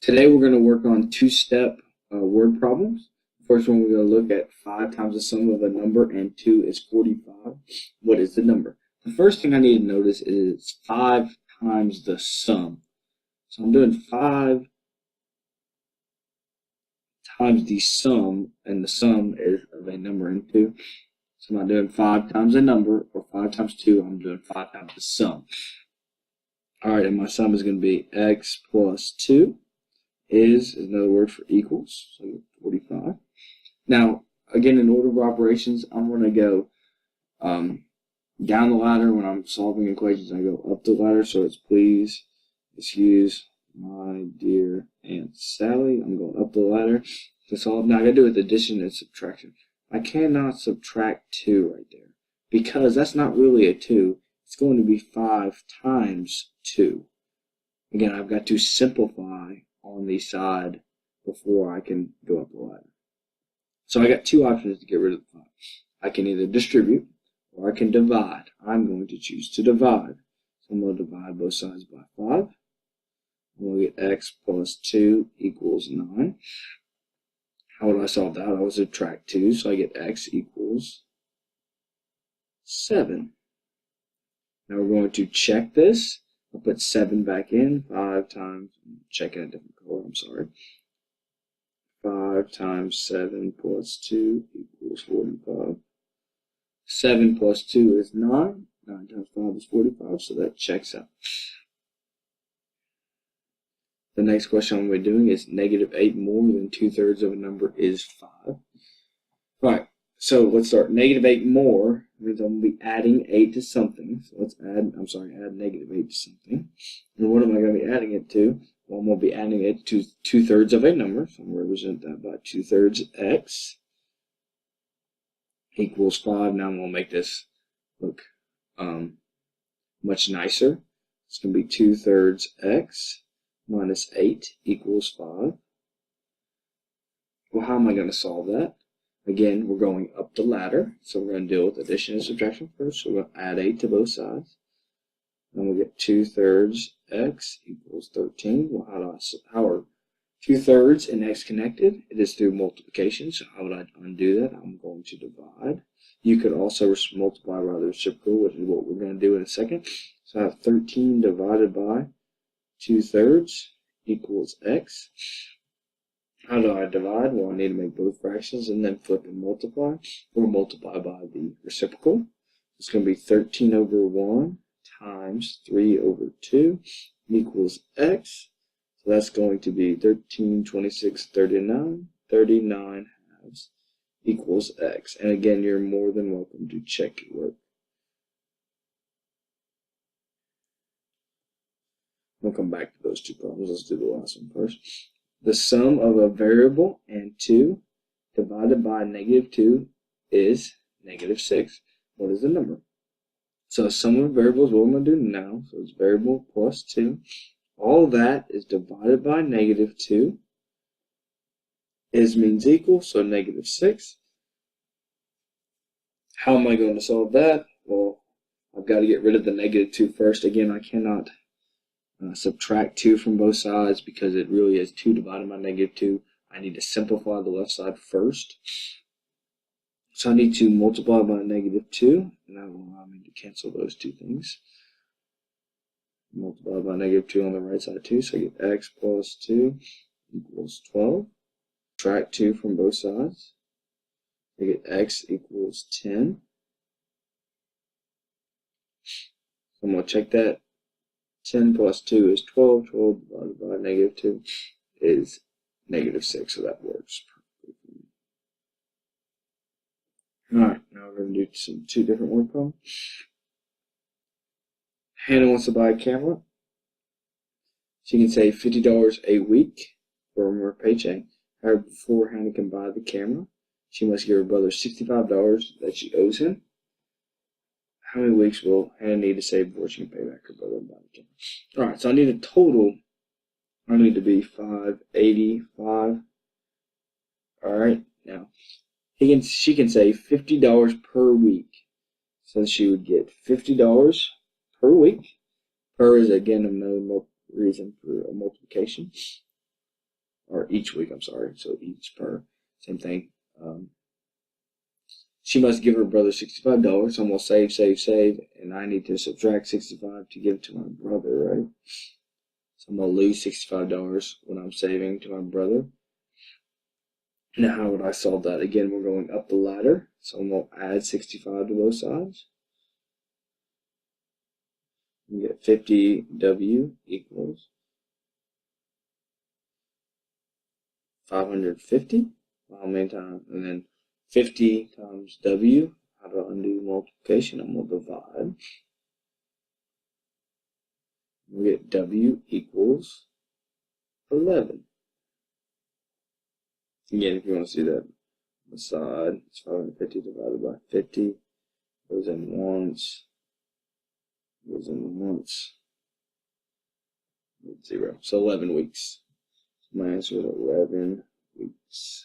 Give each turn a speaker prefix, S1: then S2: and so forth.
S1: Today we're going to work on two-step word problems. First one, we're going to look at 5 times the sum of a number and 2 is 45. What is the number? The first thing I need to notice is 5 times the sum. So I'm doing 5 times the sum, and the sum is of a number and 2. So I'm not doing 5 times a number or 5 times 2. I'm doing 5 times the sum. All right, and my sum is going to be x plus 2. Is another word for equals, so 45. Now, again, in order of operations, I'm going to go down the ladder when I'm solving equations. I go up the ladder, so it's please excuse my dear Aunt Sally. I'm going up the ladder to solve. Now, I got to do with addition and subtraction. I cannot subtract 2 right there because that's not really a 2. It's going to be 5 times 2. Again, I've got to simplify on the side before I can go up the ladder. So I got 2 options to get rid of the 5. I can either distribute or I can divide. I'm going to choose to divide. So I'm going to divide both sides by 5. I'm going to get x plus 2 equals 9. How would I solve that? I would subtract 2, so I get x equals 7. Now we're going to check this. I'll put 7 back in, 5 times, check in a different color, I'm sorry. 5 times 7 plus 2 equals 45. 7 plus 2 is 9. 9 times 5 is 45, so that checks out. The next question I'm going to be doing is negative 8 more than 2/3 of a number is 5. Right, so let's start. Negative 8 more means I'm going to be adding 8 to something. So let's add negative 8 to something. And what am I going to be adding it to? Well, I'm going to be adding it to 2/3 of a number. So I'm going to represent that by 2/3 x equals 5. Now I'm going to make this look much nicer. It's going to be 2/3 x minus 8 equals 5. Well, how am I going to solve that? Again, we're going up the ladder, so we're going to deal with addition and subtraction first. So we're going to add 8 to both sides. Then we'll get 2/3 x equals 13. Well, how are 2/3 and x connected? It is through multiplication. So how would I undo that? I'm going to divide. You could also multiply by the reciprocal, which is what we're going to do in a second. So I have 13 divided by 2/3 equals x. How do I divide? Well, I need to make both fractions and then flip and multiply, or multiply by the reciprocal. It's going to be 13 over 1 times 3 over 2 equals x. So that's going to be 13, 26, 39, 39 halves equals x. And again, you're more than welcome to check your work. We'll come back to those two problems. Let's do the last one first. The sum of a variable and 2 divided by negative 2 is negative 6. What is the number? So sum of variables, what I'm going to do now, so it's variable plus 2. All that is divided by negative 2. Is means equal, so negative 6. How am I going to solve that? Well, I've got to get rid of the negative 2 first. Again, I cannot subtract 2 from both sides because it really is 2 divided by negative 2. I need to simplify the left side first. So I need to multiply by negative 2, and that will allow me to cancel those two things. Multiply by negative 2 on the right side too, so I get x plus 2 equals 12. Subtract 2 from both sides. I get x equals 10. So I'm going to check that. 10 plus 2 is 12. 12 divided by negative 2 is negative 6, so that works perfectly. Alright, now we're going to do two different word problems. Hannah wants to buy a camera. She can save $50 a week from her paycheck. However, before Hannah can buy the camera, she must give her brother $65 that she owes him. How many weeks will Hannah need to save before she can pay back her brother and buy the camera? Alright, so I need a total. I need to be 585. Alright, now she can save $50 per week. So she would get $50 per week. Per is again another reason for a multiplication. or each week, I'm sorry. So each per, same thing. She must give her brother $65. So I'm going to save, and I need to subtract 65 to give to my brother, right? So I'm going to lose $65 when I'm saving to my brother. Now, how would I solve that? Again, we're going up the ladder. So I'm going to add 65 to both sides. We get 50W equals 550. How many times? And then 50 times W. How do I undo multiplication? I'm going to divide. We get W equals 11. Again, if you want to see that on the side, it's 550 divided by 50. Goes in once. Goes in once. 0. So 11 weeks. My answer is 11 weeks.